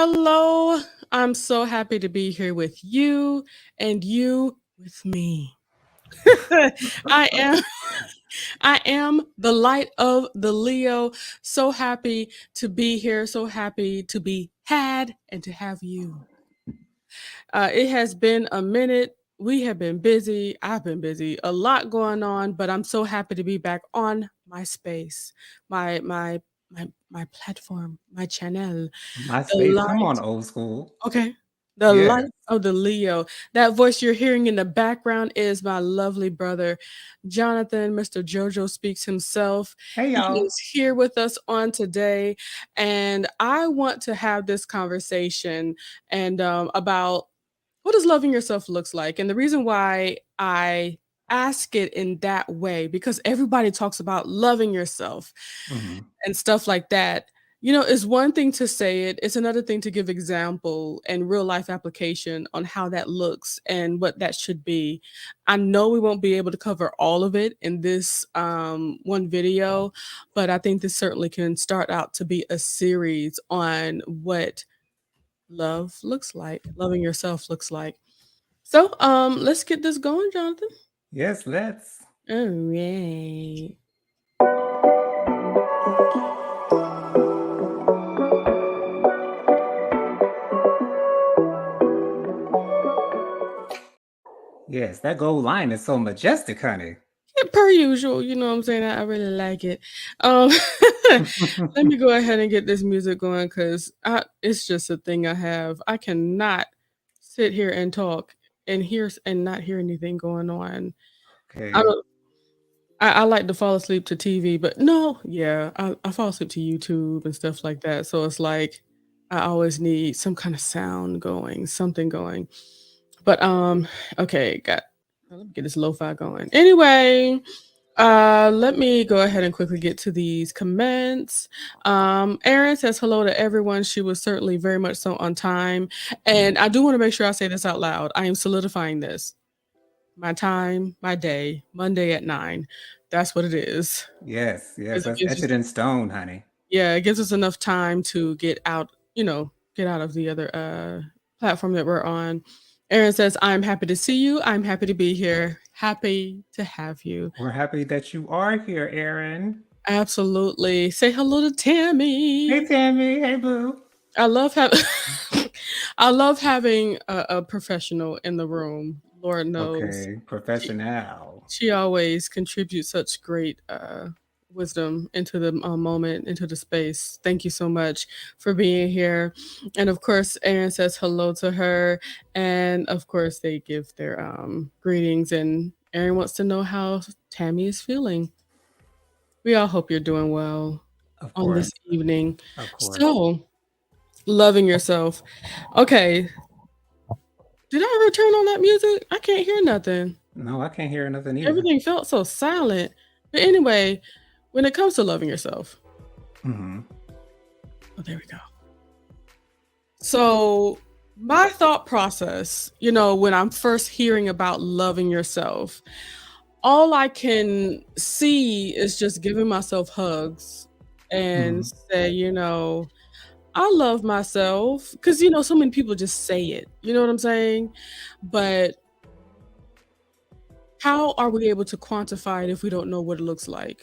Hello. I'm so happy to be here with you and you with me. I am I am the light of the Leo. So happy to be here, so happy to be had and to have you. It has been a minute. We have been busy. I've been busy. A lot going on, but I'm so happy to be back on my space, my platform, my channel. My The space, come on, light. old school. Okay. The light Yes. of the Leo. That voice you're hearing in the background is my lovely brother, Jonathan. Mr. Jojo speaks himself. Hey, He y'all. is here with us on today, and I want to have this conversation and about what does loving yourself looks like. And the reason why I ask it in that way because everybody talks about loving yourself Mhm. and stuff like that. It's one thing to say it, it's another thing to give example and real life application on how that looks and what that should be. I know we won't be able to cover all of it in this one video, but I think this certainly can start out to be a series on what love looks like, loving yourself looks like. So, let's get this going, Jonathan. Yes, let's. All right. Yes, that gold line is so majestic, honey. Yeah, per usual, you know what I'm saying? I really like it. Um, let me go ahead and get this music going because it's just a thing I have. I cannot sit here and talk and not hear anything going on. I Okay. don't. I like to fall asleep to TV, but no, yeah, I fall asleep to YouTube and stuff like that. So it's like I always need some kind of sound going, something going. But okay, let me get this lo-fi going. Anyway, let me go ahead and quickly get to these comments. Erin says hello to everyone. She was certainly very much so on time. And I do want to make sure I say this out loud. I am solidifying this. My time, my day, Monday at 9. That's what it is. Yes, Because it that's gives etched us in stone, honey. yeah, it gives us enough time to get out of the other platform that we're on. Erin says, I'm happy to see you. I'm happy to be here. Happy to have you. We're happy that you are here, Aaron. Absolutely. Say hello to Tammy. Hey, Tammy. Hey, boo. I love having I love having a professional in the room. Lord knows. Okay, She professional. she always contributes such great wisdom into the moment, into the space. Thank you so much for being here. And of course, Aaron says hello to her. And of course, they give their greetings. And Aaron wants to know how Tammy is feeling. We all hope you're doing well Of on this course. evening. Of course. So, loving yourself. Okay. Did I ever turn on that music? I can't hear nothing. No, I can't hear nothing either. Everything felt so silent. But anyway, when it comes to loving yourself, Hmm. oh, there we go. So, my thought process, when I'm first hearing about loving yourself, all I can see is just giving myself hugs and Hmm. say, I love myself. Because, so many people just say it. You know what I'm saying? But how are we able to quantify it if we don't know what it looks like?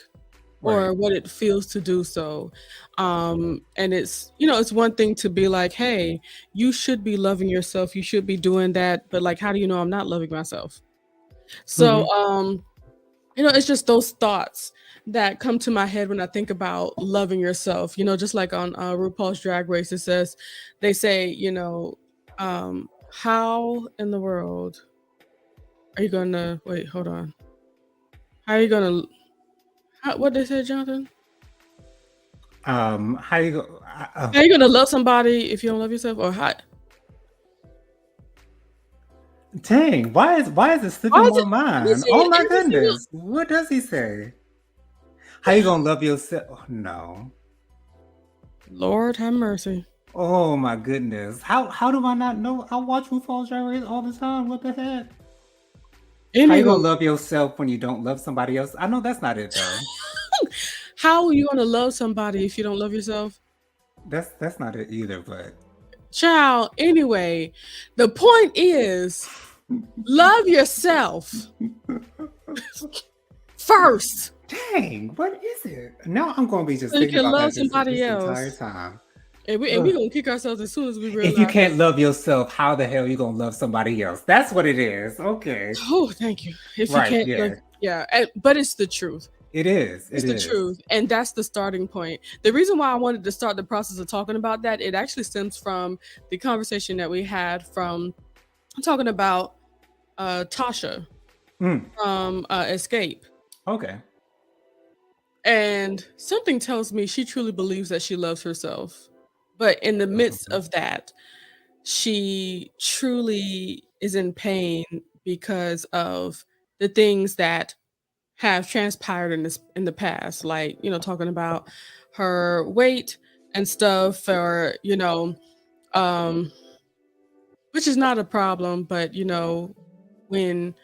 Right. Or what it feels to do so. And it's one thing to be like, hey, you should be loving yourself. You should be doing that. But like, how do you know I'm not loving myself? So, Hmm. it's just those thoughts that come to my head when I think about loving yourself. Just like on RuPaul's Drag Race, they say, how in the world are you gonna wait? Hold on. How are you gonna? What they said, Jonathan? How you go? How you gonna love somebody if you don't love yourself? Or how? Dang, why is it Why slipping is my it? Let me mind? see Oh my every single. goodness. What does he say? How you gonna love yourself? Oh, no. Lord have mercy. Oh my goodness. How do I not know? I watch RuPaul's Drag Race all the time. What the heck? How you Anywho, gonna love yourself when you don't love somebody else? I know that's not it though. how are you gonna love somebody if you don't love yourself? That's not it either, but Child, anyway, the point is love yourself first Dang, what is it? Now I'm gonna be just so you thinking can about love that somebody this entire else. time. And we Ugh. gonna kick ourselves as soon as we If you realize that. can't love yourself, how the hell you gonna love somebody else? That's what it is. Okay. Oh, thank you. If you Right, can't love, yeah. yeah, but it's the truth. It is. It's It the is. truth, and that's the starting point. The reason why I wanted to start the process of talking about that, it actually stems from the conversation that we had from talking about Tasha Mm, from Escape. okay. And something tells me she truly believes that she loves herself. But in the midst Mhm. of that, she truly is in pain because of the things that have transpired in the past, like, talking about her weight and stuff, or, um which is not a problem, but when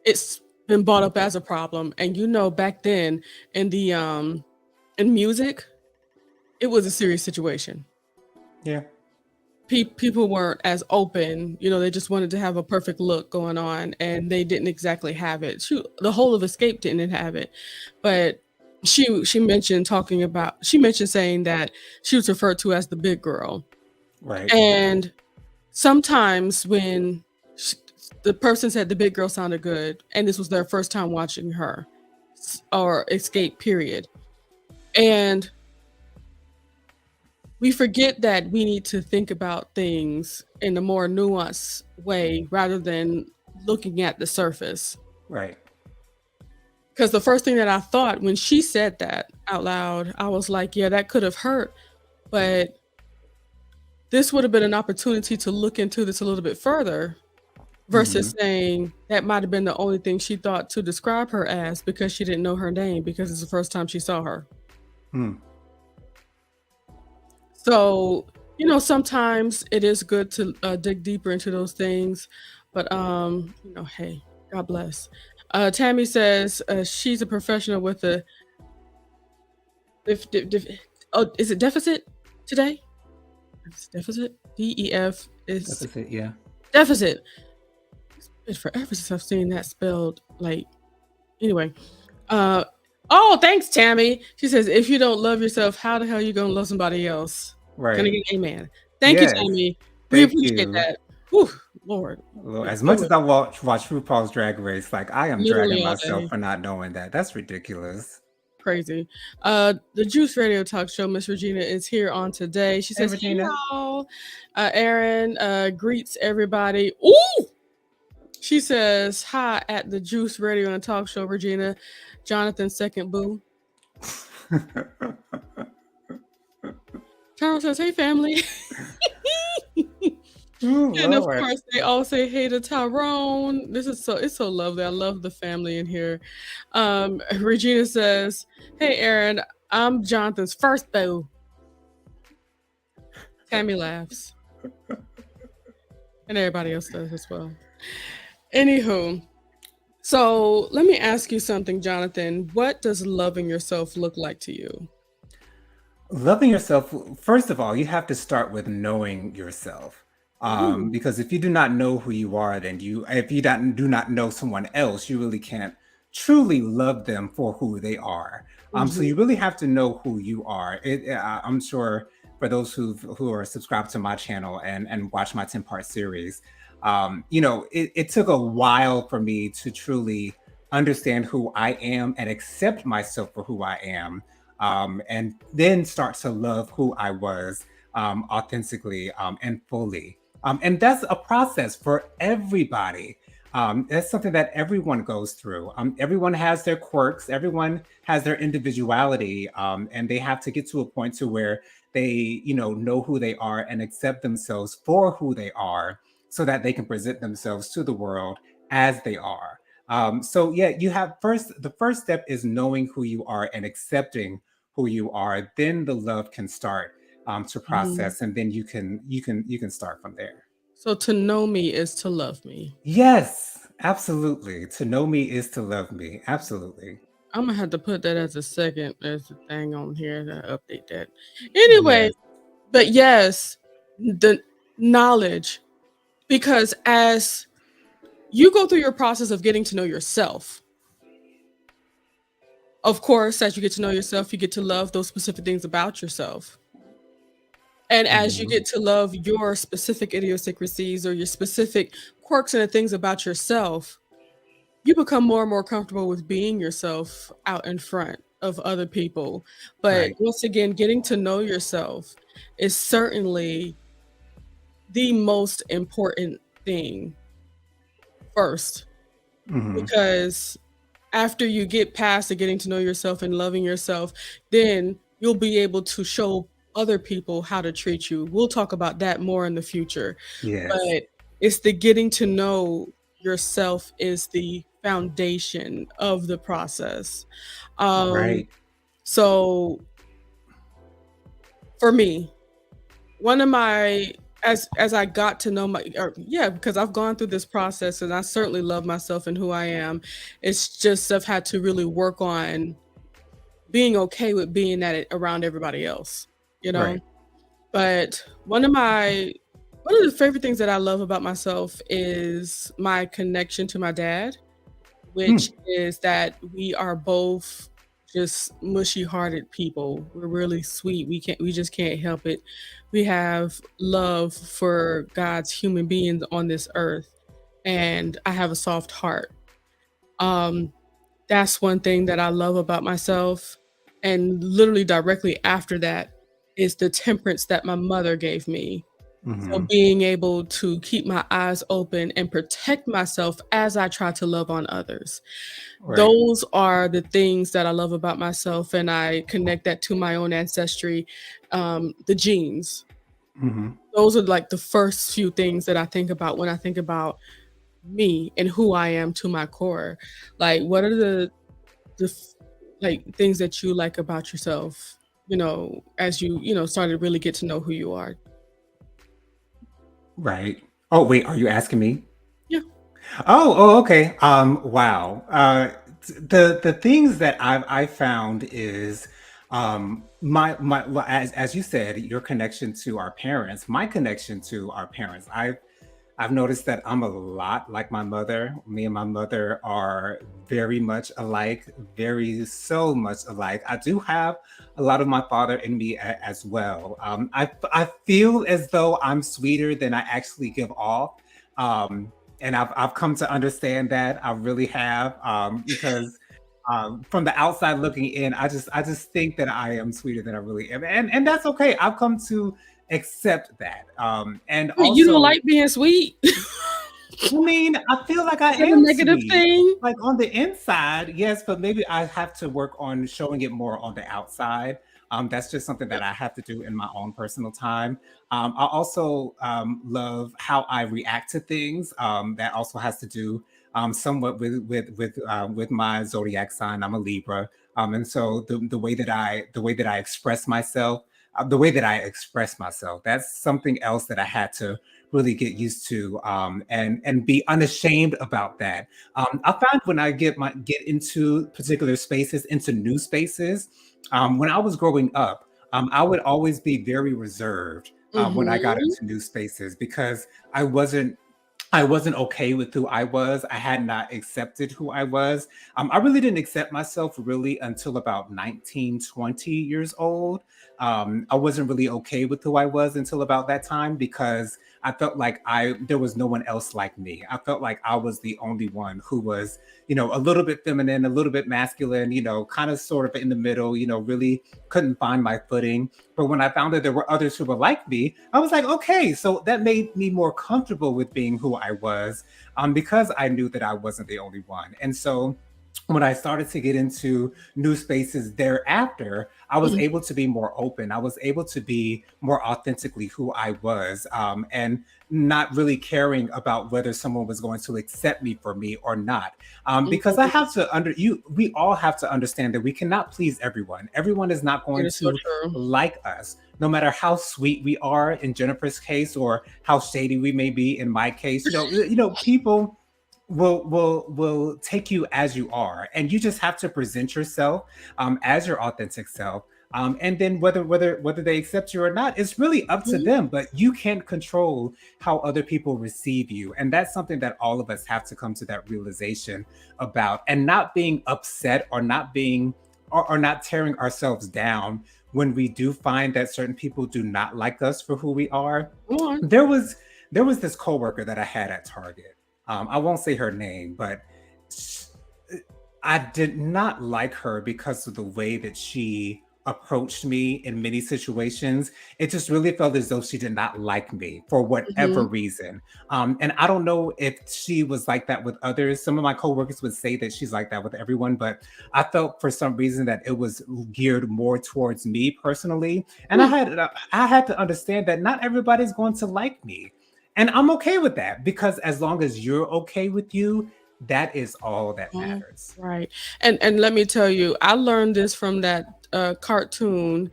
it's been brought up as a problem, and back then in the in music, it was a serious situation. Yeah. People weren't as open, they just wanted to have a perfect look going on, and they didn't exactly have it. The whole of Escape didn't have it, but she mentioned saying that she was referred to as the big girl. Right. And sometimes when sh the person said the big girl sounded good, and this was their first time watching her or Escape, period. And we forget that we need to think about things in a more nuanced way rather than looking at the surface. Right. Because the first thing that I thought when she said that out loud, I was like, yeah, that could have hurt, but this would have been an opportunity to look into this a little bit further Hmm. versus saying that might have been the only thing she thought to describe her as because she didn't know her name because it's the first time she saw her. Mm. So, sometimes it is good to dig deeper into those things, but hey, God bless. Tammy says she's a professional with a oh, is it deficit today? It's deficit. DEF That's is just it. Yeah. deficit. It's been forever since I've seen that spelled like. Anyway, uh, oh, thanks, Tammy. She says, if you don't love yourself, how the hell you gonna love somebody else? Can I Right. get an amen? Thank you, Yes. Tammy. We Thank appreciate you. that. Whew, Lord, Well, let's as do much as it. I watch RuPaul's Drag Race, like I am Literally dragging all myself day. for not knowing that. That's ridiculous. Crazy. The Juice Radio Talk Show, Miss Regina is here on today. She Hey, says, hey Regina. y'all. Aaron greets everybody. Ooh! She says, hi at the Juice Radio and Talk Show, Regina. Jonathan's second boo. Charles says, hey family. Ooh, And of Lord. course, they all say hey to Tyrone. It's so lovely. I love the family in here. Regina says, hey Aaron, I'm Jonathan's first boo. Tammy laughs. And everybody else does as well. Anywho, so let me ask you something, Jonathan. What does loving yourself look like to you? Loving yourself, first of all, you have to start with knowing yourself. Ooh. Because if you do not know who you are, then if you do not know someone else, you really can't truly love them for who they are. So Mhm. you really have to know who you are. I'm sure for those who are subscribed to my channel and watch my 10-part series, it took a while for me to truly understand who I am and accept myself for who I am, and then start to love who I was, authentically, and fully. And that's a process for everybody. That's something that everyone goes through. Everyone has their quirks, everyone has their individuality, and they have to get to a point to where they, know who they are and accept themselves for who they are, so that they can present themselves to the world as they are. So yeah, the first step is knowing who you are and accepting who you are. Then the love can start, to Mhm. process, and then you can start from there. So to know me is to love me. Yes, absolutely. To know me is to love me. Absolutely. I'm gonna have to put that as a second as a thing on here to update that. Anyway, Yes. but yes. the knowledge, because as you go through your process of getting to know yourself, of course, as you get to know yourself, you get to love those specific things about yourself. And as you Mhm. get to love your specific idiosyncrasies or your specific quirks and the things about yourself, you become more and more comfortable with being yourself out in front of other people. But Right. once again, getting to know yourself is certainly the most important thing first, Mhm. because after you get past the getting to know yourself and loving yourself, then you'll be able to show other people how to treat you. We'll talk about that more in the future, Yes. but it's the getting to know yourself is the foundation of the process. Um, Right. so for me, one of my as I got to know my or yeah, because I've gone through this process and I certainly love myself and who I am. It's just I've had to really work on being okay with being at it around everybody else, you know? Right. But one of the favorite things that I love about myself is my connection to my dad, which Mm. is that we are both just mushy-hearted people. We're really sweet. We just can't help it. We have love for God's human beings on this earth, and I have a soft heart. Um, that's one thing that I love about myself, and literally directly after that is the temperance that my mother gave me. So Mhm. being able to keep my eyes open and protect myself as I try to love on others. Right. Those are the things that I love about myself, and I connect that to my own ancestry, the genes. Mhm. Those are like the first few things that I think about when I think about me and who I am to my core. Like, what are the like things that you like about yourself? As you started to really get to know who you are. Right. Oh, wait, are you asking me? Yeah. Oh, okay. Wow. The things that I found is my well, as you said, your connection to our parents, my connection to our parents. I've noticed that I'm a lot like my mother. Me and my mother are very much alike, very so much alike. I do have a lot of my father in me as well. I feel as though I'm sweeter than I actually give off. Um, and I've come to understand that. I really have, because from the outside looking in, I just think that I am sweeter than I really am, and that's okay. I've come to accept that. And Wait, you don't also, like being sweet? I mean, I feel like I Is that a am negative sweet. thing? Like on the inside, yes, but maybe I have to work on showing it more on the outside. That's just something that I have to do in my own personal time. I also love how I react to things. That also has to do somewhat with my zodiac sign. I'm a Libra, and so the way that I express myself, that's something else that I had to really get used to, and be unashamed about that. I find when I get into particular spaces, into new spaces, when I was growing up, I would always be very reserved when I got Mhm. into new spaces because I wasn't I wasn't okay with who I was. I had not accepted who I was. I really didn't accept myself really until about 19, 20 years old. I wasn't really okay with who I was until about that time because I felt like I there was no one else like me. I felt like I was the only one who was, a little bit feminine, a little bit masculine, kind of sort of in the middle, really couldn't find my footing. But when I found that there were others who were like me, I was like, okay, so that made me more comfortable with being who I was, because I knew that I wasn't the only one. And so when I started to get into new spaces thereafter, I was Mhm. able to be more open. I was able to be more authentically who I was, and not really caring about whether someone was going to accept me for me or not. Because I Mhm. have to under you, we all have to understand that we cannot please everyone. Everyone is not It going is so to true. like us, no matter how sweet we are in Jennifer's case or how shady we may be in my case. People will take you as you are, and you just have to present yourself as your authentic self. And then whether they accept you or not, it's really up to Mhm. them. But you can't control how other people receive you, and that's something that all of us have to come to that realization about, and not being upset or not being or not tearing ourselves down when we do find that certain people do not like us for who we are. Come on. There was this coworker that I had at Target. I won't say her name, but sh- I did not like her because of the way that she approached me in many situations. It just really felt as though she did not like me for whatever Mhm. reason. And I don't know if she was like that with others. Some of my coworkers would say that she's like that with everyone, but I felt for some reason that it was geared more towards me personally. And Hmm. I had to understand that not everybody's going to like me. And I'm okay with that, because as long as you're okay with you, that is all that Oh, matters. right. And let me tell you, I learned this from that, cartoon,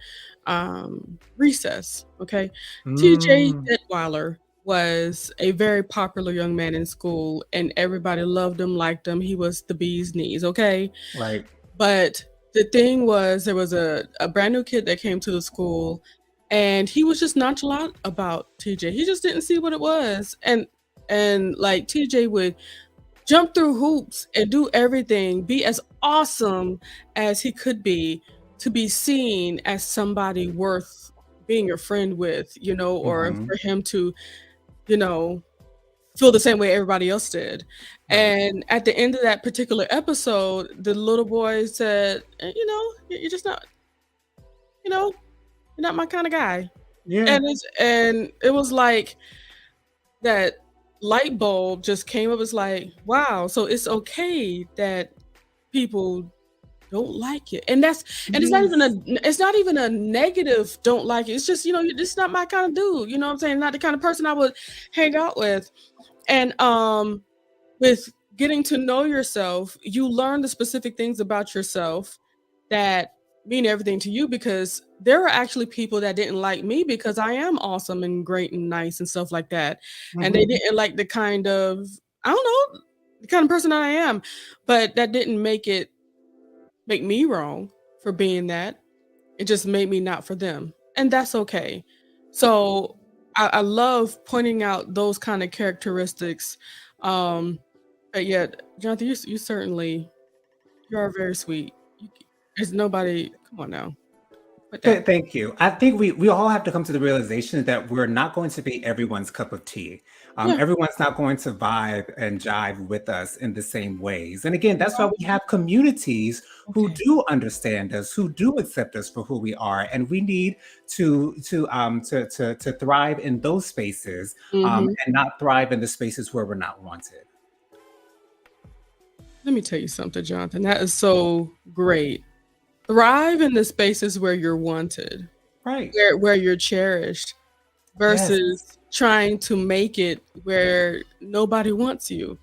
Recess, okay? TJ Mm, Detweiler was a very popular young man in school, and everybody loved him, liked him, he was the bee's knees, okay? right. But the thing was, there was a brand new kid that came to the school, and he was just nonchalant about TJ, he just didn't see what it was, and, like, TJ would jump through hoops and do everything, be as awesome as he could be to be seen as somebody worth being a friend with, or Mhm, for him to, you know, feel the same way everybody else did. right. And at the end of that particular episode, the little boy said, You're just not, you know, you're not my kind of guy." Yeah. And it was like that light bulb just came up. It's like, wow, so it's okay that people don't like it. And Yes. it's not even a negative don't like it. It's just, this is not my kind of dude. You know what I'm saying? Not the kind of person I would hang out with. And with getting to know yourself, you learn the specific things about yourself that mean everything to you, because there are actually people that didn't like me because I am awesome and great and nice and stuff like that. And they Mhm. didn't like the kind of, I don't know, the kind of person that I am. But that didn't make me wrong for being that. It just made me not for them. And that's okay. So I love pointing out those kind of characteristics. Um, but yet, Jonathan, you certainly you are very sweet. There's nobody. Come on now, put that. Thank you. I think we all have to come to the realization that we're not going to be everyone's cup of tea. Yeah, Everyone's not going to vibe and jive with us in the same ways. And again, that's why well, we have communities who okay. do understand us, who do accept us for who we are, and we need to thrive in those spaces, Mhm. and not thrive in the spaces where we're not wanted. Let me tell you something, Jonathan. That is so great. Thrive in the spaces where you're wanted, Right. where you're cherished, Yes. versus trying to make it where nobody wants you.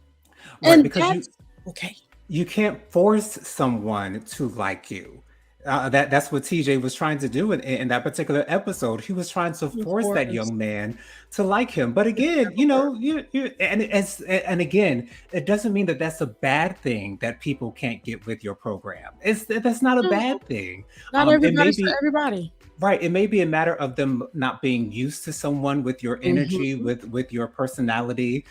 Right. And Because that's okay. you can't force someone to like you. That's what TJ was trying to do in that particular episode. He was trying to Of force that course. young man to like him. But It again, never works. and again, it doesn't mean that that's a bad thing that people can't get with your program. That's not a No, bad thing. not It may everybody's for be everybody. Right, it may be a matter of them not being used to someone with your energy, Mhm. with your personality.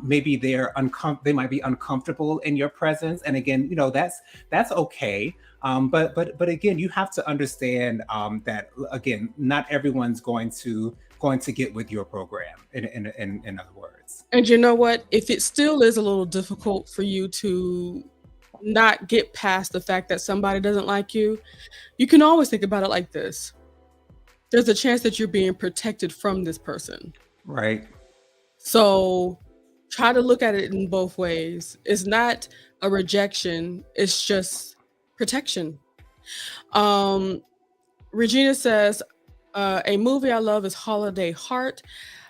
Maybe they might be uncomfortable in your presence, and again, that's okay. But again, you have to understand that again, not everyone's going to get with your program. In other words, And you know what? If it still is a little difficult for you to not get past the fact that somebody doesn't like you can always think about it like this. There's a chance that you're being protected from this person. right? So try to look at it in both ways. It's not a rejection, it's just protection. Um, Regina says, a movie I love is Holiday Heart,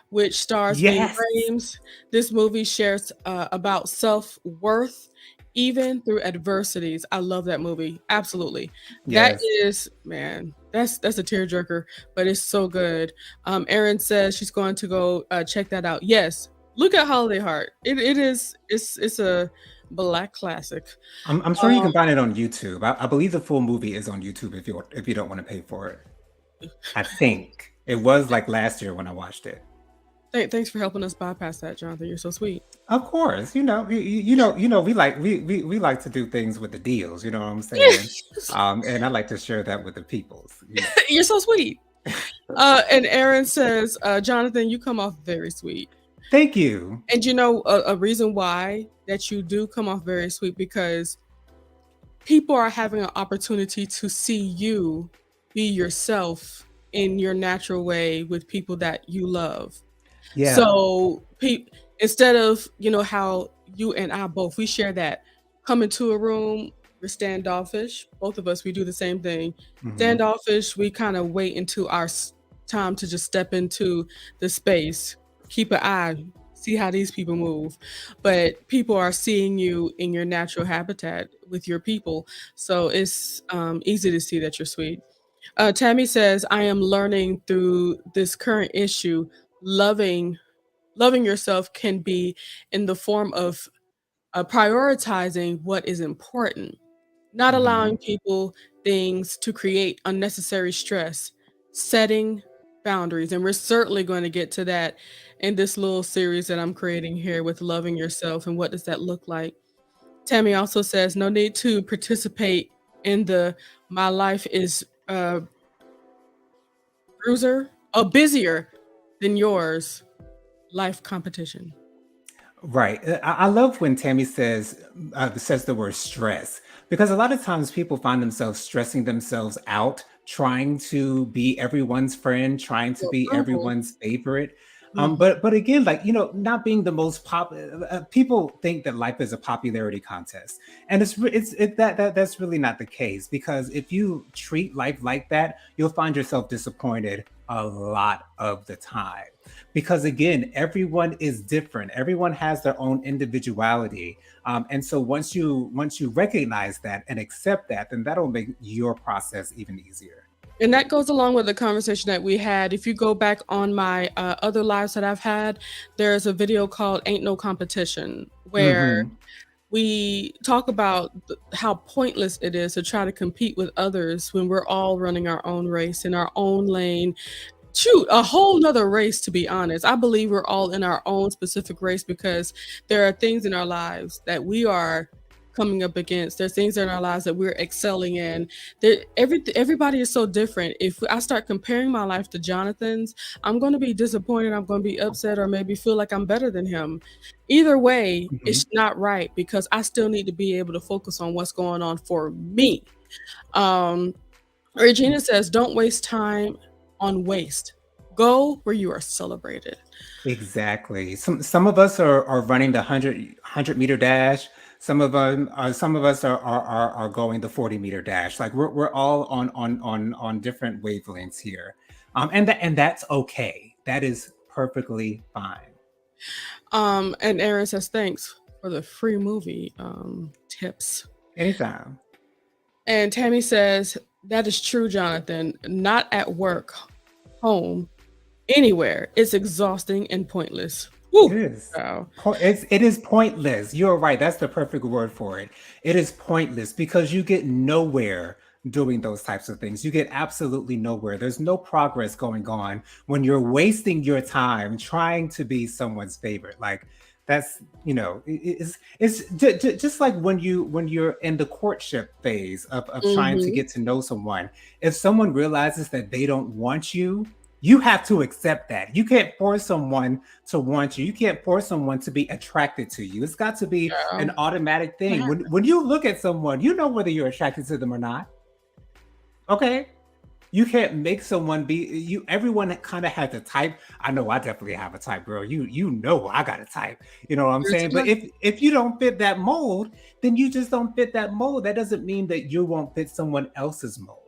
which stars Ving Yes, Rhames. This movie shares about self worth, even through adversities. I love that movie. Absolutely. That yes. is, man, that's a tearjerker, but it's so good. Erin says she's going to go check that out. Yes, look at Holiday Heart. It's a Black classic. I'm sure you Um, can find it on YouTube. I believe the full movie is on YouTube if you don't want to pay for it. I think it was like last year when I watched it. thanks for helping us bypass that, Jonathan. You're so sweet. Of course, we like to do things with the deals. You know what I'm saying? And I like to share that with the peoples. You're so sweet. And Aaron says, Jonathan, you come off very sweet. Thank you. And you know, a reason why that you do come off very sweet, because people are having an opportunity to see you be yourself in your natural way with people that you love. Yeah. So instead of, you know, how you and I both, we share that, come into a room, we're standoffish. Both of us, we do the same thing. Hmm. Standoffish, we kind of wait until our time to just step into the space, keep an eye, see how these people move. But people are seeing you in your natural habitat with your people. So it's easy to see that you're sweet. Tammy says, I am learning through this current issue, loving yourself can be in the form of prioritizing what is important, not allowing Hmm. people, things to create unnecessary stress, setting boundaries. And we're certainly going to get to that in this little series that I'm creating here with loving yourself and what does that look like. Tammy also says, no need to participate in the my life is bruiser, busier than yours life competition. Right. I love when Tammy says the word stress, because a lot of times people find themselves stressing themselves out, trying to be everyone's friend, trying to be Mhm, everyone's favorite. mhm. But again, like not being the most people think that life is a popularity contest, and that's really not the case. Because if you treat life like that, you'll find yourself disappointed a lot of the time, because again, everyone is different, everyone has their own individuality. And so once you recognize that and accept that, then that'll make your process even easier. And that goes along with the conversation that we had. If you go back on my other lives that I've had, there's a video called Ain't No Competition where Hmm. we talk about how pointless it is to try to compete with others when we're all running our own race in our own lane. Shoot, a whole nother race, to be honest. I believe we're all in our own specific race because there are things in our lives that we are coming up against. There's things in our lives that we're excelling in. Everybody is so different. If I start comparing my life to Jonathan's, I'm going to be disappointed. I'm going to be upset or maybe feel like I'm better than him. Either way, Hmm. it's not right because I still need to be able to focus on what's going on for me. Um, Regina says, don't waste time on waste. Go where you are celebrated. Exactly. Some of us are running the 100 meter dash. Some of us are going the 40 meter dash. Like we're all on different wavelengths here. And that's okay. That is perfectly fine. And Aaron says, thanks for the free movie tips. Anytime. And Tammy says, that is true, Jonathan. Not at work, home, anywhere. It's exhausting and pointless. It Woo! is. Wow. It is pointless. You're right. That's the perfect word for it. It is pointless because you get nowhere doing those types of things. You get absolutely nowhere. There's no progress going on when you're wasting your time trying to be someone's favorite. Like that's just like when you're in the courtship phase of trying to Hmm. get to know someone. If someone realizes that they don't want you, you have to accept that. You can't force someone to want you. You can't force someone to be attracted to you. It's got to be Yeah. an automatic thing. When you look at someone, you know whether you're attracted to them or not. Okay. You can't make someone be you. Everyone kind of has a type. I know I definitely have a type, girl. You know I got a type. You know what I'm saying? But if you don't fit that mold, then you just don't fit that mold. That doesn't mean that you won't fit someone else's mold.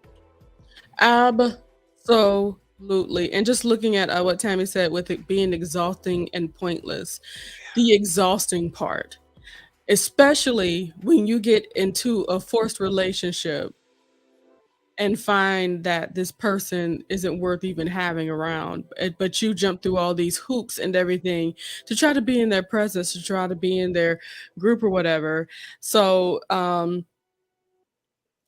Absolutely. And just looking at what Tammy said with it being exhausting and pointless, the exhausting part, especially when you get into a forced relationship, and find that this person isn't worth even having around, but you jump through all these hoops and everything to try to be in their presence, to try to be in their group or whatever. So,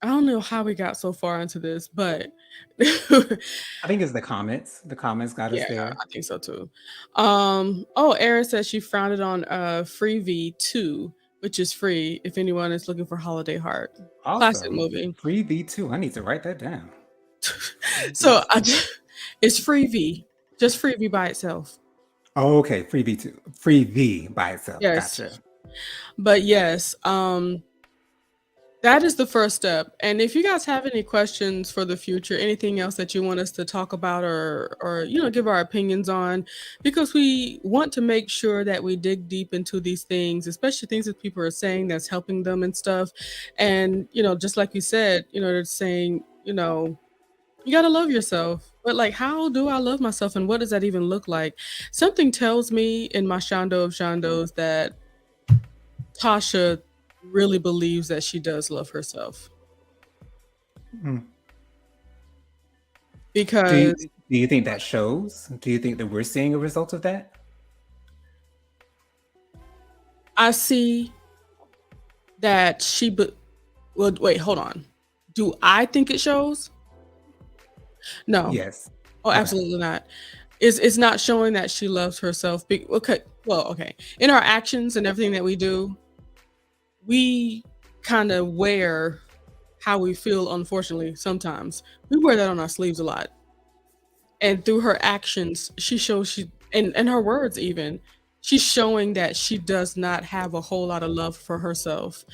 I don't know how we got so far into this, but I think it's the comments. The comments got us yeah, there. I think so too. Oh, Erin says she found it on Freevee 2, which is free if anyone is looking for Holiday Heart. Classic Awesome. movie. Free V2. I need to write that down. Free So V2. it's Freevee, just Freevee by itself. Oh, okay. Free V2. Free V by itself. Yes. Gotcha. But yes, that is the first step. And if you guys have any questions for the future, anything else that you want us to talk about or give our opinions on, because we want to make sure that we dig deep into these things, especially things that people are saying that's helping them and stuff. And just like you said, they're saying, you got to love yourself. But like, how do I love myself and what does that even look like? Something tells me in my Shondo of Shondos that Tasha really believes that she does love herself Mm. Do you because do you think that shows? Do you think that we're seeing a result of that? I see that well, wait, hold on. Do I think it shows? No. Yes. Oh, Okay. absolutely not. It's not showing that she loves herself. Okay, well, okay. In our actions and everything that we do, we kind of wear how we feel. Unfortunately, sometimes we wear that on our sleeves a lot. And through her actions she shows and her words even, she's showing that she does not have a whole lot of love for herself,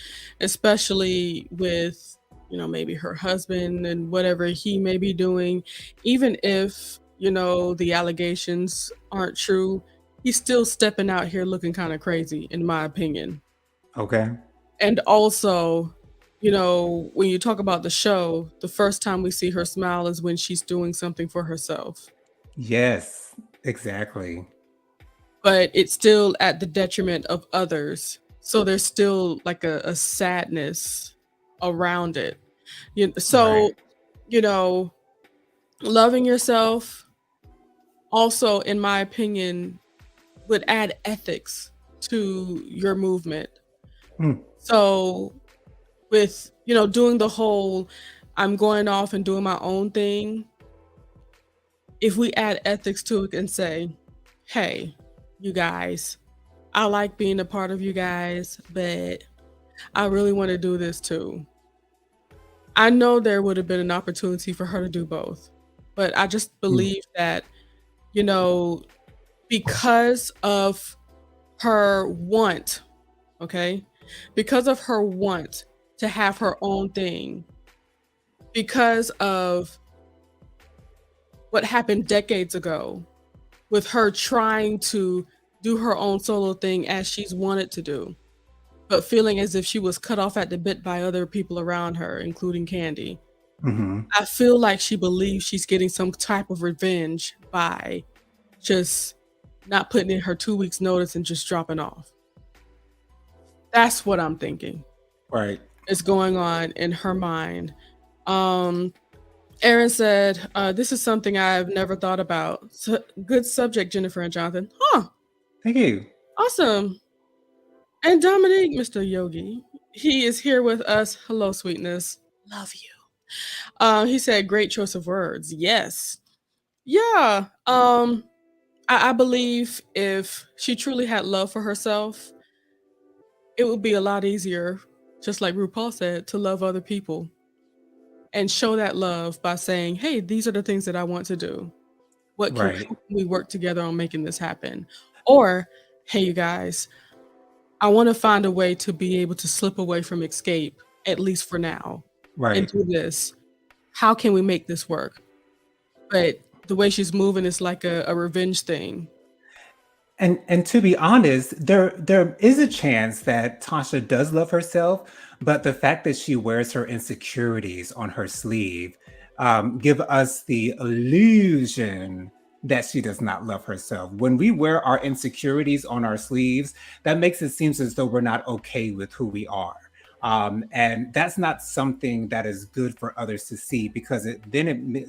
especially with maybe her husband and whatever he may be doing. Even if the allegations aren't true, he's still stepping out here looking kind of crazy in my opinion. Okay. And also, when you talk about the show, the first time we see her smile is when she's doing something for herself. Yes. Exactly. But it's still at the detriment of others. So there's still like a sadness around it. So, Right. you know, loving yourself also, in my opinion, would add ethics to your movement. Mm. So with, doing the whole I'm going off and doing my own thing, if we add ethics to it and say, hey, you guys, I like being a part of you guys, but I really want to do this too. I know there would have been an opportunity for her to do both, but I just Mm. believe that, you know, because of her want, okay, because of her want to have her own thing, because of what happened decades ago with her trying to do her own solo thing as she's wanted to do, but feeling as if she was cut off at the bit by other people around her, including Candy. Mhm. I feel like she believes she's getting some type of revenge by just not putting in her 2 weeks notice and just dropping off. That's what I'm thinking Right. is going on in her mind. Um, Aaron said, this is something I've never thought about. Good subject, Jennifer and Jonathan. Huh, Thank you. awesome. And Dominique, Mr. Yogi, he is here with us. Hello, sweetness. Love you. He said, great choice of words. Yes. Yeah. I believe if she truly had love for herself, it would be a lot easier, just like RuPaul said, to love other people and show that love by saying, hey, these are the things that I want to do. Right. How can we work together on making this happen? Or, hey, you guys, I want to find a way to be able to slip away from escape, at least for now, and Right. do this. How can we make this work? But the way she's moving is like a revenge thing. And to be honest, there is a chance that Tasha does love herself, but the fact that she wears her insecurities on her sleeve give us the illusion that she does not love herself. When we wear our insecurities on our sleeves, that makes it seem as though we're not okay with who we are. And that's not something that is good for others to see, because it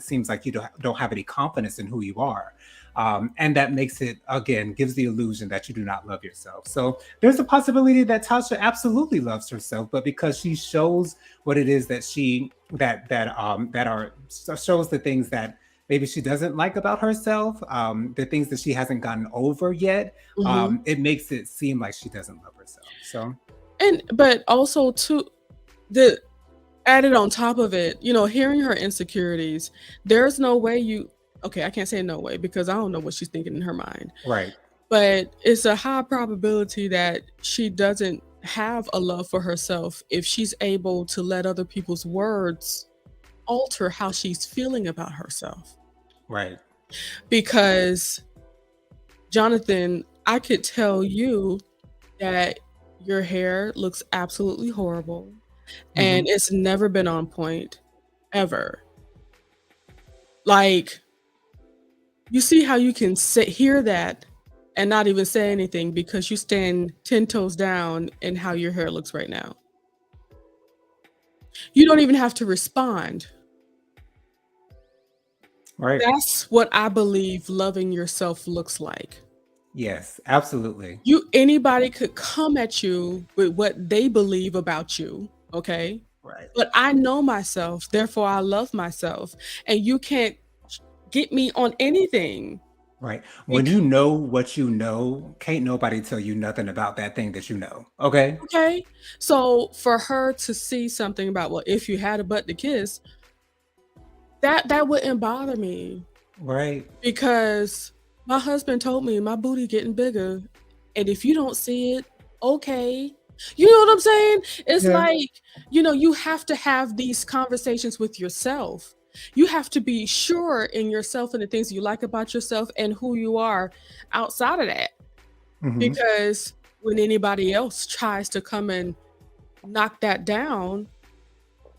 seems like you don't have any confidence in who you are. And that makes it, again, gives the illusion that you do not love yourself. So there's a possibility that Tasha absolutely loves herself, but because she shows what it is that she that are shows the things that maybe she doesn't like about herself, the things that she hasn't gotten over yet, Mhm. it makes it seem like she doesn't love herself. So And but also too, the added on top of it, hearing her insecurities, there's no way you okay, I can't say no way because I don't know what she's thinking in her mind. right, But it's a high probability that she doesn't have a love for herself if she's able to let other people's words alter how she's feeling about herself. right. Because, Jonathan, I could tell you that your hair looks absolutely horrible and Hmm. it's never been on point ever. Like, you see how you can hear that and not even say anything because you stand 10 toes down in how your hair looks right now. You don't even have to respond. Right. That's what I believe loving yourself looks like. Yes, absolutely. Anybody could come at you with what they believe about you, okay? Right. But I know myself, therefore I love myself, and you can't get me on anything. Right. When Bec you know what you know, can't nobody tell you nothing about that thing that you know. Okay. Okay? So, for her to see something about, well, if you had a butt to kiss, that wouldn't bother me Right. because my husband told me my booty getting bigger, and if you don't see it, okay. You know what I'm saying? It's Yeah. like, you have to have these conversations with yourself. You have to be sure in yourself and the things you like about yourself and who you are outside of that. Hmm. Because when anybody else tries to come and knock that down,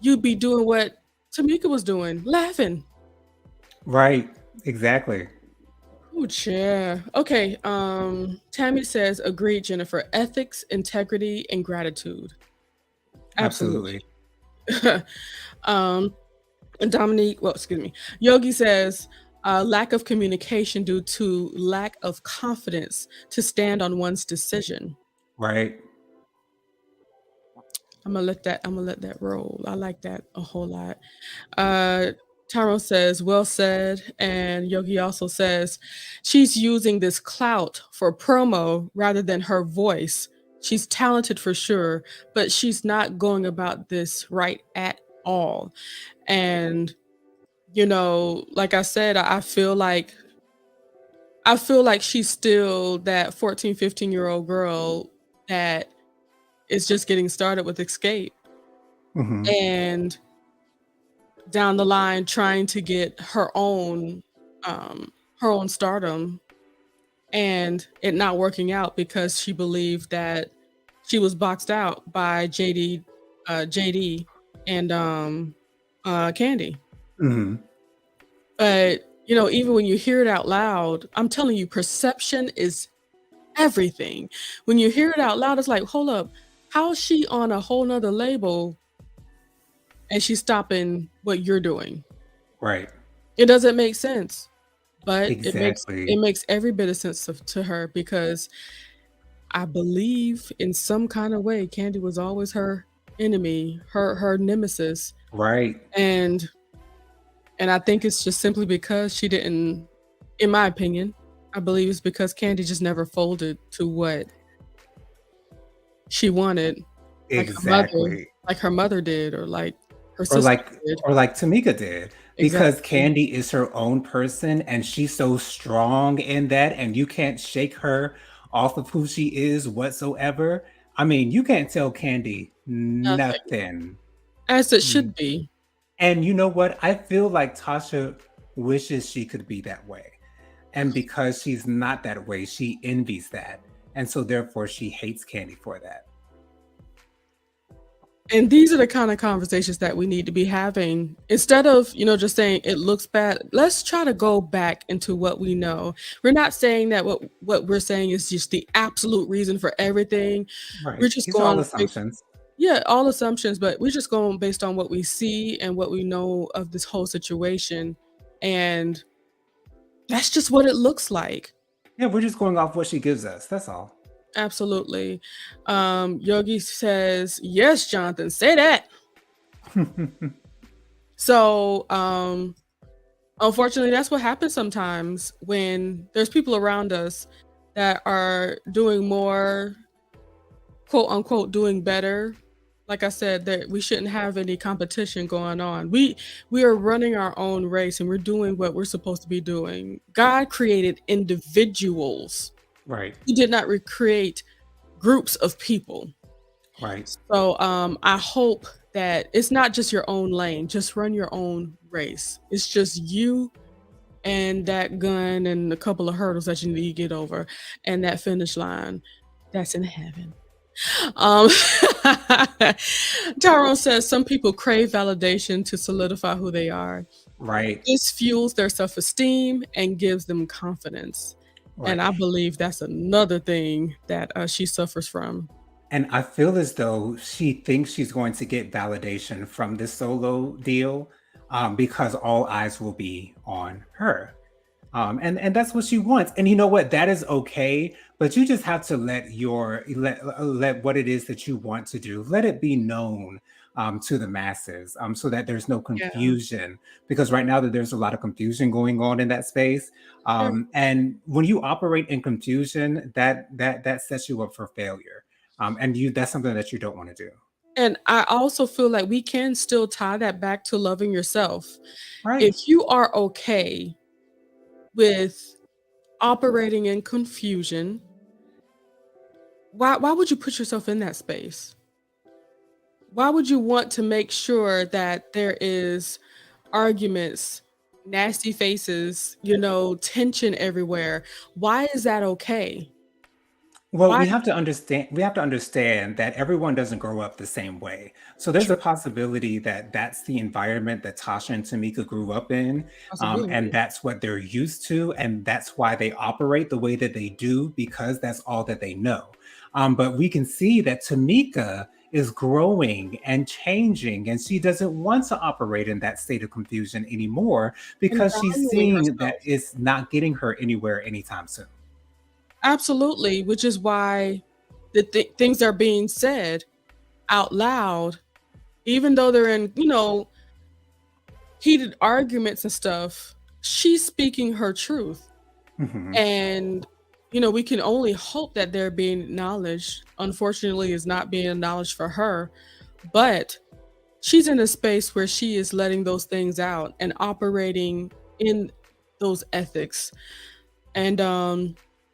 you'd be doing what Tamika was doing, laughing. Right. Exactly. Oh, yeah. Okay. Tammy says, agreed, Jennifer. Ethics, integrity, and gratitude. Absolutely. Absolutely. um, and Dominique, well, excuse me. Yogi says, lack of communication due to lack of confidence to stand on one's decision. Right. I'm gonna let that roll. I like that a whole lot. Uh Tyrone says, well said. And Yogi also says, she's using this clout for promo rather than her voice. She's talented for sure, but she's not going about this right at all. And, like I said, I feel like she's still that 14, 15-year-old girl that is just getting started with Escape. Hmm. And down the line trying to get her own stardom and it not working out because she believed that she was boxed out by JD and Candy. Hmm. But even when you hear it out loud, I'm telling you, perception is everything. When you hear it out loud, it's like, hold up, how is she on a whole nother label and she's stopping what you're doing? Right. It doesn't make sense. But it Exactly. makes every bit of sense to her because I believe in some kind of way Candy was always her enemy, her nemesis, Right. and I think it's just simply because she didn't, in my opinion, I believe it's because Candy just never folded to what she wanted, like her mother Exactly. like her mother did, or like her Or sister like did. or like Tamika did, because Exactly. Candy is her own person and she's so strong in that, and you can't shake her off of who she is whatsoever. I mean, you can't tell Candy Nothing. nothing. As it Mm. should be. And you know what? I feel like Tasha wishes she could be that way. And because she's not that way, she envies that. And so therefore she hates Candy for that. And these are the kind of conversations that we need to be having. Instead of, just saying it looks bad, let's try to go back into what we know. We're not saying that what we're saying is just the absolute reason for everything. We're Right. just These are all going assumptions. Yeah, all assumptions, but we're just going based on what we see and what we know of this whole situation, and that's just what it looks like. Yeah, we're just going off what she gives us. That's all. Absolutely. Yogi says, "Yes, Jonathan, say that." So, unfortunately, that's what happens sometimes when there's people around us that are doing more, quote unquote, doing better. Like I said, that we shouldn't have any competition going on. We are running our own race and we're doing what we're supposed to be doing. God created individuals. Right, He did not recreate groups of people. right. So I hope that it's not just your own lane, just run your own race. It's just you and that gun and a couple of hurdles that you need to get over and that finish line that's in heaven. Um, Tyrone says some people crave validation to solidify who they are. Right, This fuels their self esteem and gives them confidence. And right. I believe that's another thing that she suffers from. And I feel as though she thinks she's going to get validation from this solo deal, because all eyes will be on her. And that's what she wants. And you know what? That is okay. But you just have to let what it is that you want to do, let it be known, to the masses, so that there's no Yeah, confusion. Because right now that there's a lot of confusion going on in that space, sure. and when you operate in confusion, that sets you up for failure. And you that's something that you don't want to do. And I also feel like we can still tie that back to loving yourself. Right. If you are okay with operating in confusion, why would you put yourself in that space? Why would you want to make sure that there is arguments, nasty faces, tension everywhere? Why is that okay? Well, Why we have to understand that everyone doesn't grow up the same way. So there's a true possibility that that's the environment that Tasha and Tamika grew up in, and possibility. that's what they're used to, and that's why they operate the way that they do because that's all that they know. But we can see that Tamika is growing and changing, and she doesn't want to operate in that state of confusion anymore And because she's valuing seeing that herself. it's not getting her anywhere anytime soon. Absolutely, which is why things are being said out loud, even though they're in, heated arguments and stuff. She's speaking her truth. Mhm. And, we can only hope that they're being acknowledged. Unfortunately, it's not being acknowledged for her, but she's in a space where she is letting those things out and operating in those ethics. And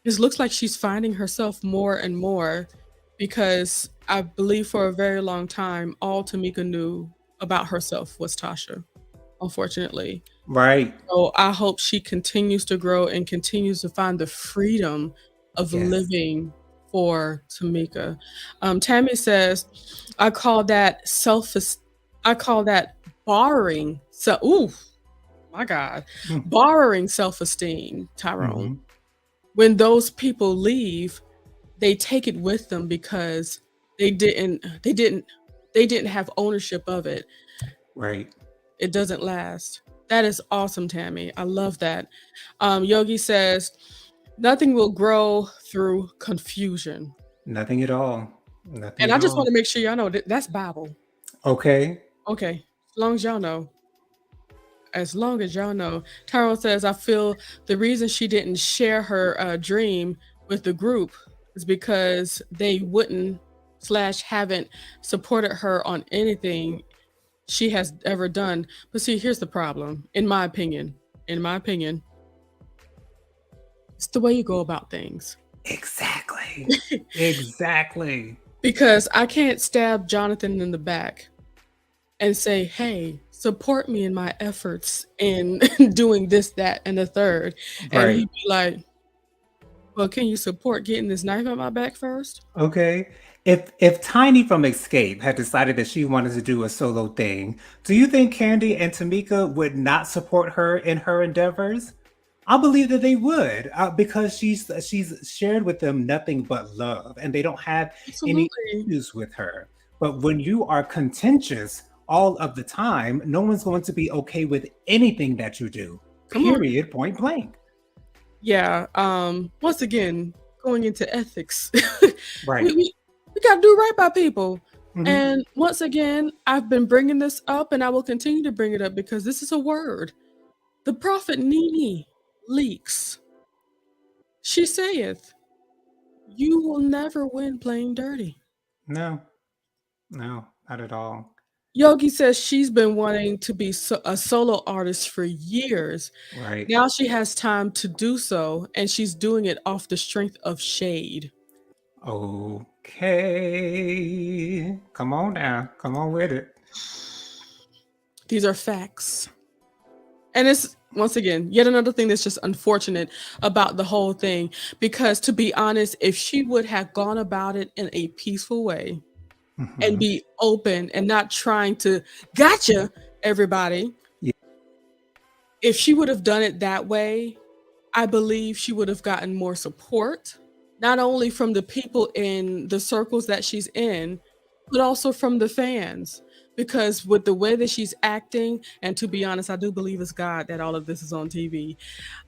it looks like she's finding herself more and more because I believe for a very long time, all Tamika knew about herself was Tasha, unfortunately. Right. So I hope she continues to grow and continues to find the freedom of Yes. living for Tamika. Tammy says, I call that self I call that borrowing. So ooh, my God. Mm, Borrowing self-esteem, Tyrone. mhm. When those people leave, they take it with them because they didn't they didn't they didn't have ownership of it. Right. It doesn't last. That is awesome, Tammy. I love that. Yogi says, nothing will grow through confusion. Nothing at all. Nothing And at I just all. want to make sure y'all know that that's Bible. Okay. Okay. As long as y'all know. As long as y'all know. Tyrone says, I feel the reason she didn't share her dream with the group is because they wouldn't slash haven't supported her on anything she has ever done. But see, here's the problem, in my opinion. In my opinion, it's the way you go about things. Exactly. Exactly. Because I can't stab Jonathan in the back and say, hey, support me in my efforts in doing this, that, and the third. And Right. he'd be like, well, can you support getting this knife out my back first? Okay. If Tiny from Escape had decided that she wanted to do a solo thing, do you think Candy and Tamika would not support her in her endeavors? I believe that they would, because she's shared with them nothing but love, and they don't have any Absolutely. issues with her. But when you are contentious all of the time, no one's going to be okay with anything that you do. Come on. Period. Point blank. Yeah, once again, going into ethics, we Right. we we gotta do right by people, Hmm. and once again, I've been bringing this up, and I will continue to bring it up because this is a word. The prophet Nini Leaks, she saith, "You will never win playing dirty." No, no, not at all. Yogi says she's been wanting to be a solo artist for years. Right. Now she has time to do so, and she's doing it off the strength of shade. Okay. Come on now. Come on with it. These are facts. And it's once again, yet another thing that's just unfortunate about the whole thing. Because to be honest, if she would have gone about it in a peaceful way and Hmm. be open and not trying to gotcha everybody, Yeah. if she would have done it that way, I believe she would have gotten more support, not only from the people in the circles that she's in, but also from the fans. Because with the way that she's acting, and to be honest, I do believe it's God that all of this is on TV,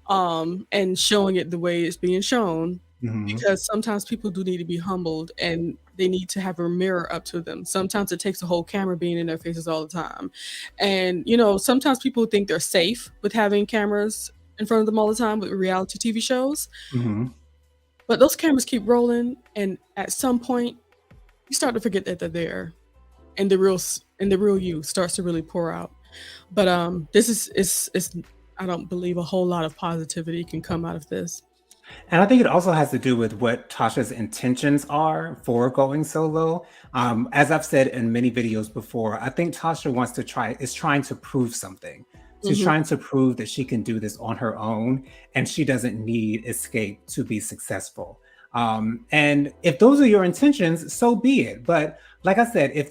and showing it the way it's being shown. Hmm. Because sometimes people do need to be humbled and they need to have a mirror up to them. Sometimes it takes a whole camera being in their faces all the time. And, sometimes people think they're safe with having cameras in front of them all the time with reality TV shows, Hmm. but those cameras keep rolling, and at some point, you start to forget that they're there, and the real you starts to really pour out. But this is I don't believe a whole lot of positivity can come out of this. And I think it also has to do with what Tasha's intentions are for going solo. As I've said in many videos before, I think Tasha is trying to prove something. She's Mhm. trying to prove that she can do this on her own and she doesn't need escape to be successful. And if those are your intentions, so be it. But like I said, if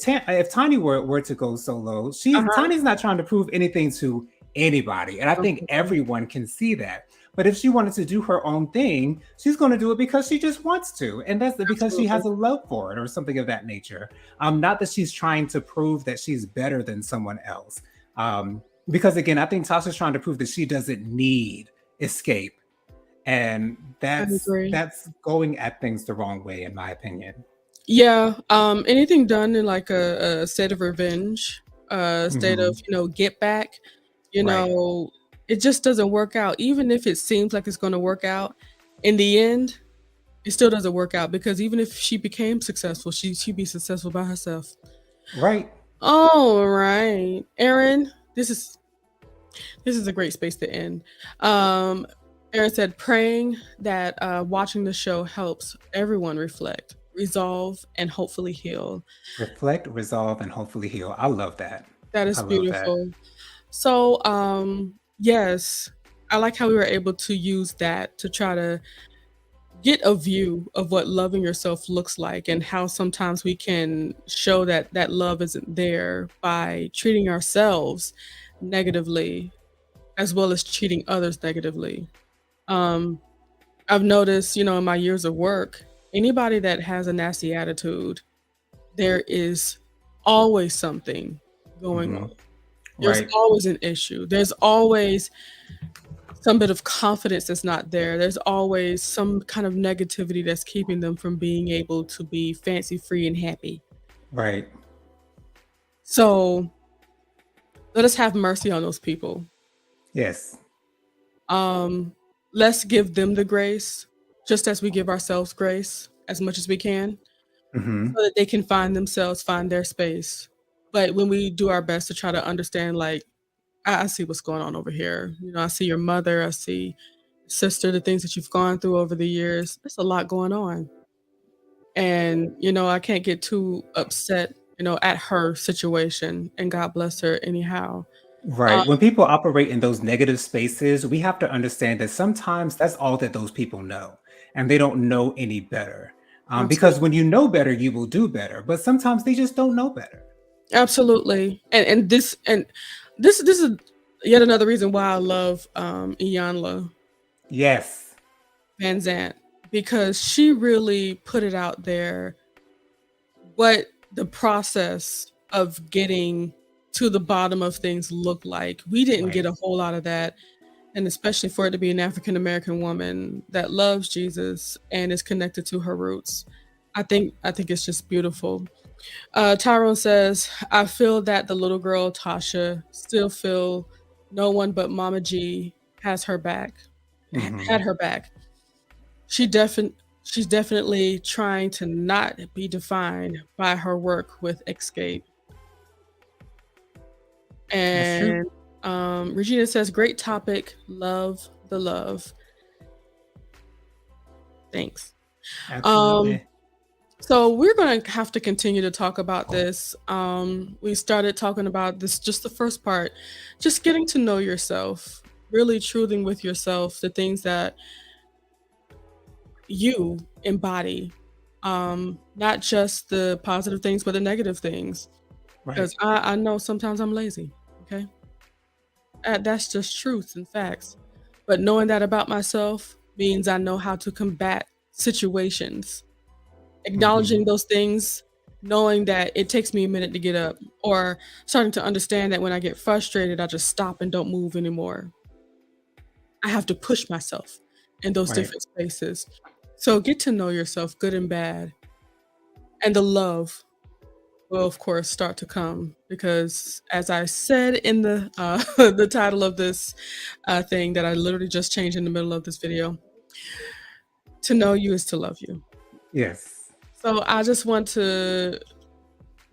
Tiny were to go solo, Uh-huh. Tiny's not trying to prove anything to anybody. And I think Mhm. everyone can see that. But if she wanted to do her own thing, she's going to do it because she just wants to, and because she Absolutely. has a love for it or something of that nature. Not that she's trying to prove that she's better than someone else. Because again, I think Tasha's trying to prove that she doesn't need escape, and I agree. that's going at things the wrong way, in my opinion. Yeah, anything done in like a state of revenge, a state of, Hmm. get back, you Right, know, it just doesn't work out. Even if it seems like it's gonna work out, in the end, it still doesn't work out because even if she became successful, she'd be successful by herself. right. All right. Aaron, this is a great space to end. Um, Aaron said, praying that watching the show helps everyone reflect, resolve, and hopefully heal. Reflect, resolve, and hopefully heal. I love that. That I is love that. beautiful. So, yes, I like how we were able to use that to try to get a view of what loving yourself looks like and how sometimes we can show that that love isn't there by treating ourselves negatively as well as treating others negatively. Um, I've noticed, in my years of work, anybody that has a nasty attitude, there is always something going on. Hmm. There's Right. always an issue. There's always some bit of confidence that's not there. There's always some kind of negativity that's keeping them from being able to be fancy free and happy. Right. So let us have mercy on those people. Yes. Um, let's give them the grace, just as we give ourselves grace as much as we can, Hmm. so that they can find themselves, find their space. But when we do our best to try to understand, like, I see what's going on over here. I see your mother, I see sister, the things that you've gone through over the years. There's a lot going on. And, I can't get too upset, at her situation. And God bless her anyhow. Um, Right. When people operate in those negative spaces, we have to understand that sometimes that's all that those people know, and they don't know any better. Because absolutely. when you know better, you will do better. But sometimes they just don't know better. Absolutely. And this is yet another reason why I love Iyanla Yes. Van Zant, because she really put it out there what the process of getting to the bottom of things look like. We didn't get Right. a whole lot of that, and especially for it to be an African American woman that loves Jesus and is connected to her roots. I think it's just beautiful. Tyrone says, "I feel that the little girl Tasha still feel no one but Mama G has her back, had Hmm. her back. She defin she's definitely trying to not be defined by her work with Escape." That's true. And Regina says, "Great topic. Love the love. Thanks." Um, Absolutely. so we're gonna have to continue to talk about this. We started talking about this just the first part, just getting to know yourself, really truthing with yourself, the things that you embody, not just the positive things, but the negative things. Right. Because I know sometimes I'm lazy. Okay, that's just truth and facts. But knowing that about myself means I know how to combat situations. Acknowledging Hmm. those things, knowing that it takes me a minute to get up, or starting to understand that when I get frustrated, I just stop and don't move anymore. I have to push myself in those Right. different spaces. So get to know yourself, good and bad. And the love will, of course, start to come because, as I said in the the title of this thing that I literally just changed in the middle of this video, to know you is to love you. Yes. So I just want to.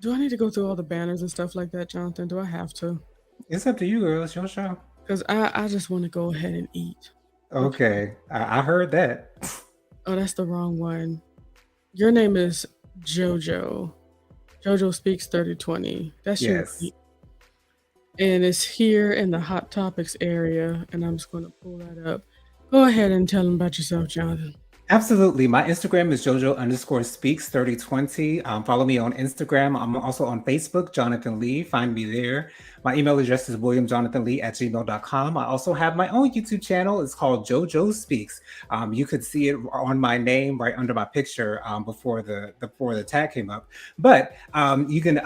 Do I need to go through all the banners and stuff like that, Jonathan? Do I have to? It's up to you, girl. It's your show. Because I just want to go ahead and eat. Okay. Okay. I heard that. Oh, that's the wrong one. Your name is JoJo. JoJo Speaks 3020. That's you, right? Yes. And it's here in the Hot Topics area. And I'm just going to pull that up. Go ahead and tell them about yourself, Jonathan. Absolutely. My Instagram is JoJo underscore speaks 3020. Follow me on Instagram. I'm also on Facebook, Jonathan Lee. Find me there. My email address is williamjonathanlee at gmail.com. I also have my own YouTube channel. It's called JoJo Speaks. You could see it on my name right under my picture before the tag came up. But you can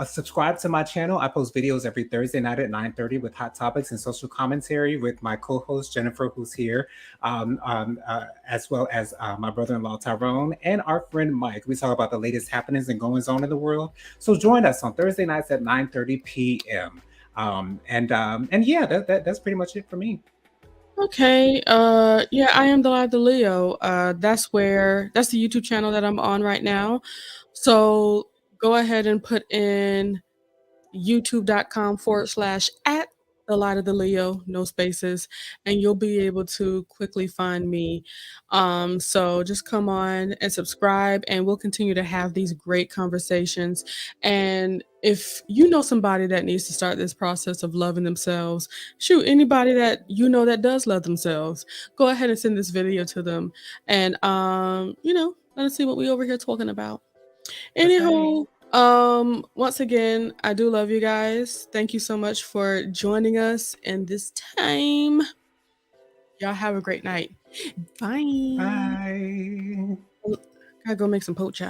subscribe to my channel. I post videos every Thursday night at 9:30 with hot topics and social commentary with my co-host Jennifer, who's here, as well as my brother-in-law Tyrone and our friend Mike. We talk about the latest happenings and goings on in the world. So join us on Thursday nights at 9:30 p.m. And yeah, that's pretty much it for me. Okay. Yeah, I am the Leo. That's the YouTube channel that I'm on right now. So go ahead and put in youtube.com/@ the light of the Leo, no spaces, and you'll be able to quickly find me. So just come on and subscribe, and we'll continue to have these great conversations. And if you know somebody that needs to start this process of loving themselves, shoot, anybody that you know that does love themselves, go ahead and send this video to them. And let us see what we over here talking about. That's right. Anywho, once again, I do love you guys. Thank you so much for joining us in this time. Y'all have a great night. Bye. Bye. Gotta go make some poach